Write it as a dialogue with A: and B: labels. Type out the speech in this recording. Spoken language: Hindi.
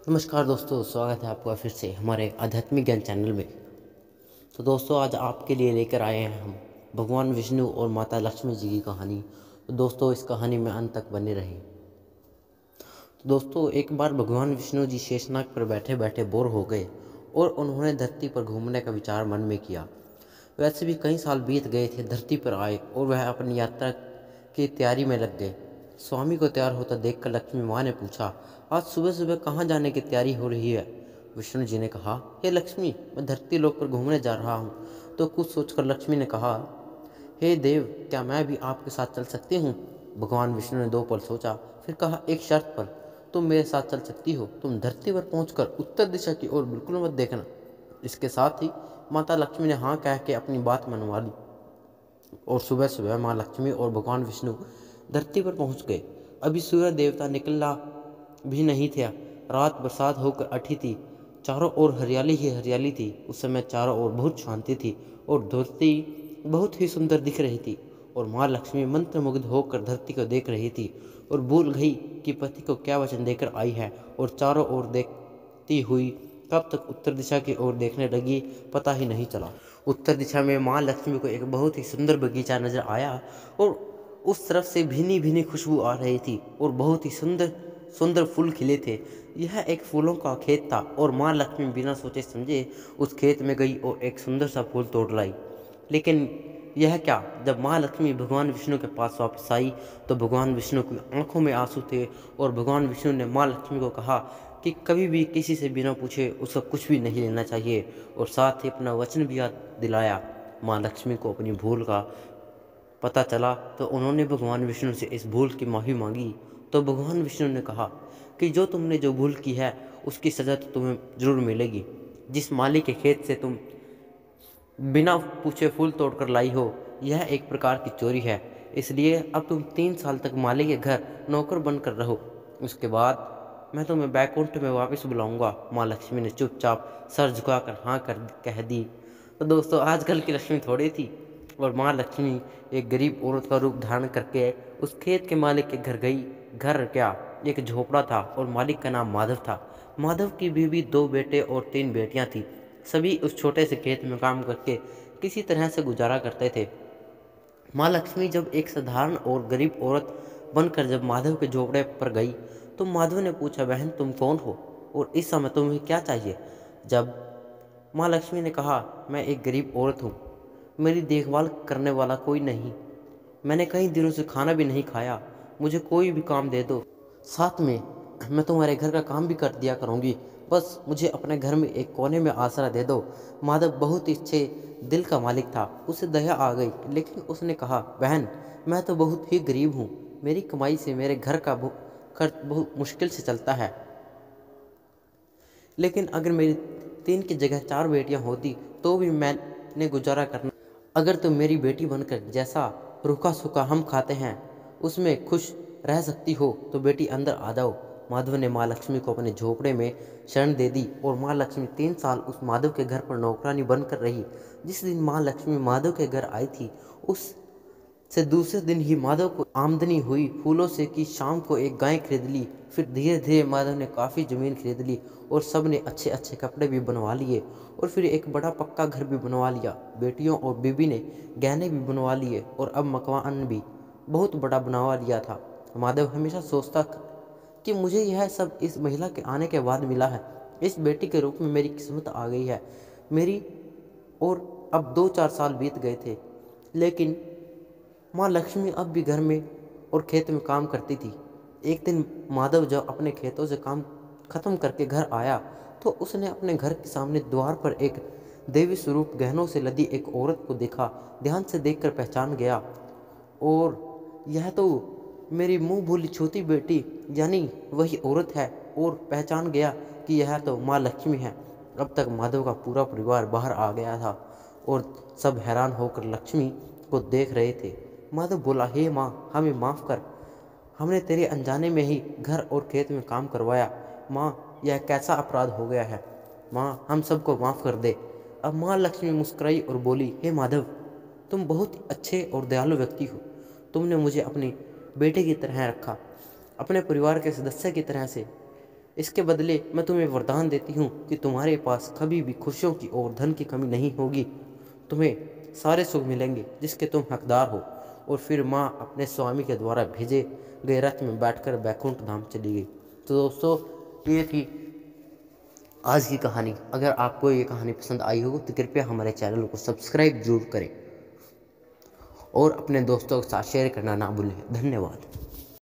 A: नमस्कार दोस्तों, स्वागत है आपका फिर से हमारे आध्यात्मिक ज्ञान चैनल में। तो दोस्तों, आज आपके लिए लेकर आए हैं हम भगवान विष्णु और माता लक्ष्मी जी की कहानी। तो दोस्तों, इस कहानी में अंत तक बने रहें। तो दोस्तों, एक बार भगवान विष्णु जी शेषनाग पर बैठे बैठे बोर हो गए और उन्होंने धरती पर घूमने का विचार मन में किया। वैसे भी कई साल बीत गए थे, धरती पर आए और वह अपनी यात्रा की तैयारी में लग गए। स्वामी को तैयार होता देखकर लक्ष्मी माँ ने पूछा, आज सुबह सुबह कहाँ जाने की तैयारी हो रही है? विष्णु जी ने कहा, हे लक्ष्मी, मैं धरती लोक पर घूमने जा रहा हूँ। तो कुछ सोचकर लक्ष्मी ने कहा, हे देव, क्या मैं भी आपके साथ चल सकती हूँ? भगवान विष्णु ने 2 पल सोचा, फिर कहा, एक शर्त पर। तुम मेरे साथ चल सकती हो। तुम धरती पर पहुंचकर उत्तर दिशा की ओर बिल्कुल मत देखना। इसके साथ ही माता लक्ष्मी ने हाँ कह के अपनी बात मनवा ली और सुबह सुबह माँ लक्ष्मी और भगवान विष्णु धरती पर पहुंच गए। अभी सूर्य देवता निकला भी नहीं था। रात बरसात होकर अठी थी। चारों ओर हरियाली ही हरियाली थी। उस समय चारों ओर बहुत शांति थी और धरती बहुत ही सुंदर दिख रही थी। और माँ लक्ष्मी मंत्रमुग्ध होकर धरती को देख रही थी और भूल गई कि पति को क्या वचन देकर आई है, और चारों ओर देखती हुई कब तक उत्तर दिशा की ओर देखने लगी, पता ही नहीं चला। उत्तर दिशा में माँ लक्ष्मी को एक बहुत ही सुंदर बगीचा नजर आया और उस तरफ से भीनी भीनी खुशबू आ रही थी और बहुत ही सुंदर सुंदर फूल खिले थे। यह एक फूलों का खेत था और माँ लक्ष्मी बिना सोचे समझे उस खेत में गई और एक सुंदर सा फूल तोड़ लाई। लेकिन यह क्या, जब माँ लक्ष्मी भगवान विष्णु के पास वापस आई तो भगवान विष्णु की आंखों में आंसू थे और भगवान विष्णु ने माँ लक्ष्मी को कहा कि कभी भी किसी से बिना पूछे उसका कुछ भी नहीं लेना चाहिए, और साथ ही अपना वचन भी याद दिलाया। माँ लक्ष्मी को अपनी भूल का पता चला तो उन्होंने भगवान विष्णु से इस भूल की माफ़ी मांगी। तो भगवान विष्णु ने कहा कि जो तुमने जो भूल की है उसकी सज़ा तो तुम्हें ज़रूर मिलेगी। जिस माली के खेत से तुम बिना पूछे फूल तोड़कर लाई हो, यह एक प्रकार की चोरी है। इसलिए अब तुम 3 साल तक माली के घर नौकर बनकर रहो। उसके बाद मैं तुम्हें बैकुंठ में वापस बुलाऊंगा। माँ लक्ष्मी ने चुपचाप सर झुकाकर हाँ कर कह दी। तो दोस्तों, आजकल की लक्ष्मी थोड़ी थी और माँ लक्ष्मी एक गरीब औरत का रूप धारण करके उस खेत के मालिक के घर गई। घर क्या, एक झोपड़ा था और मालिक का नाम माधव था। माधव की बीवी 2 बेटे और 3 बेटियां थी। सभी उस छोटे से खेत में काम करके किसी तरह से गुजारा करते थे। माँ लक्ष्मी जब एक साधारण और गरीब औरत बनकर जब माधव के झोपड़े पर गई तो माधव ने पूछा, बहन तुम कौन हो और इस समय तुम्हें क्या चाहिए? जब माँ लक्ष्मी ने कहा, मैं एक गरीब औरत हूँ, मेरी देखभाल करने वाला कोई नहीं, मैंने कई दिनों से खाना भी नहीं खाया, मुझे कोई भी काम दे दो, साथ में मैं तुम्हारे घर का काम भी कर दिया करूँगी, बस मुझे अपने घर में एक कोने में आसरा दे दो। माधव बहुत ही अच्छे दिल का मालिक था, उसे दया आ गई, लेकिन उसने कहा, बहन मैं तो बहुत ही गरीब हूँ, मेरी कमाई से मेरे घर का खर्च बहुत मुश्किल से चलता है, लेकिन अगर मेरी 3 की जगह 4 बेटियां होती तो भी मैंने गुजारा करना। अगर तुम मेरी बेटी बनकर जैसा रूखा सूखा हम खाते हैं उसमें खुश रह सकती हो तो बेटी अंदर आ जाओ। माधव ने माँ लक्ष्मी को अपने झोपड़े में शरण दे दी और माँ लक्ष्मी 3 साल उस माधव के घर पर नौकरानी बनकर रही। जिस दिन माँ लक्ष्मी माधव के घर आई थी उस से दूसरे दिन ही माधव को आमदनी हुई फूलों से कि शाम को एक गाय खरीद ली। फिर धीरे धीरे माधव ने काफ़ी ज़मीन खरीद ली और सब ने अच्छे अच्छे कपड़े भी बनवा लिए और फिर एक बड़ा पक्का घर भी बनवा लिया। बेटियों और बीबी ने गहने भी बनवा लिए और अब मकान भी बहुत बड़ा बनवा लिया था। माधव हमेशा सोचता कि मुझे यह सब इस महिला के आने के बाद मिला है। इस बेटी के रूप में मेरी किस्मत आ गई है मेरी। और अब 2-4 साल बीत गए थे, लेकिन माँ लक्ष्मी अब भी घर में और खेत में काम करती थी। एक दिन माधव जब अपने खेतों से काम खत्म करके घर आया तो उसने अपने घर के सामने द्वार पर एक देवी स्वरूप गहनों से लदी एक औरत को देखा। ध्यान से देखकर पहचान गया और यह तो मेरी मुंह भूली छोटी बेटी यानी वही औरत है, और पहचान गया कि यह तो माँ लक्ष्मी है। अब तक माधव का पूरा परिवार बाहर आ गया था और सब हैरान होकर लक्ष्मी को देख रहे थे। माधव बोला, हे माँ, हमें माफ़ कर, हमने तेरे अनजाने में ही घर और खेत में काम करवाया। माँ, यह कैसा अपराध हो गया है, माँ हम सबको माफ़ कर दे। अब माँ लक्ष्मी मुस्कुराई और बोली, हे माधव, तुम बहुत अच्छे और दयालु व्यक्ति हो। तुमने मुझे अपनी बेटे की तरह रखा, अपने परिवार के सदस्य की तरह से इसके बदले मैं तुम्हें वरदान देती हूँ कि तुम्हारे पास कभी भी खुशियों की और धन की कमी नहीं होगी। तुम्हें सारे सुख मिलेंगे जिसके तुम हकदार हो। और फिर माँ अपने स्वामी के द्वारा भेजे गए रथ में बैठकर बैकुंठ धाम चली गई। तो दोस्तों, ये थी आज की कहानी। अगर आपको ये कहानी पसंद आई हो तो कृपया हमारे चैनल को सब्सक्राइब जरूर करें और अपने दोस्तों के साथ शेयर करना ना भूलें। धन्यवाद।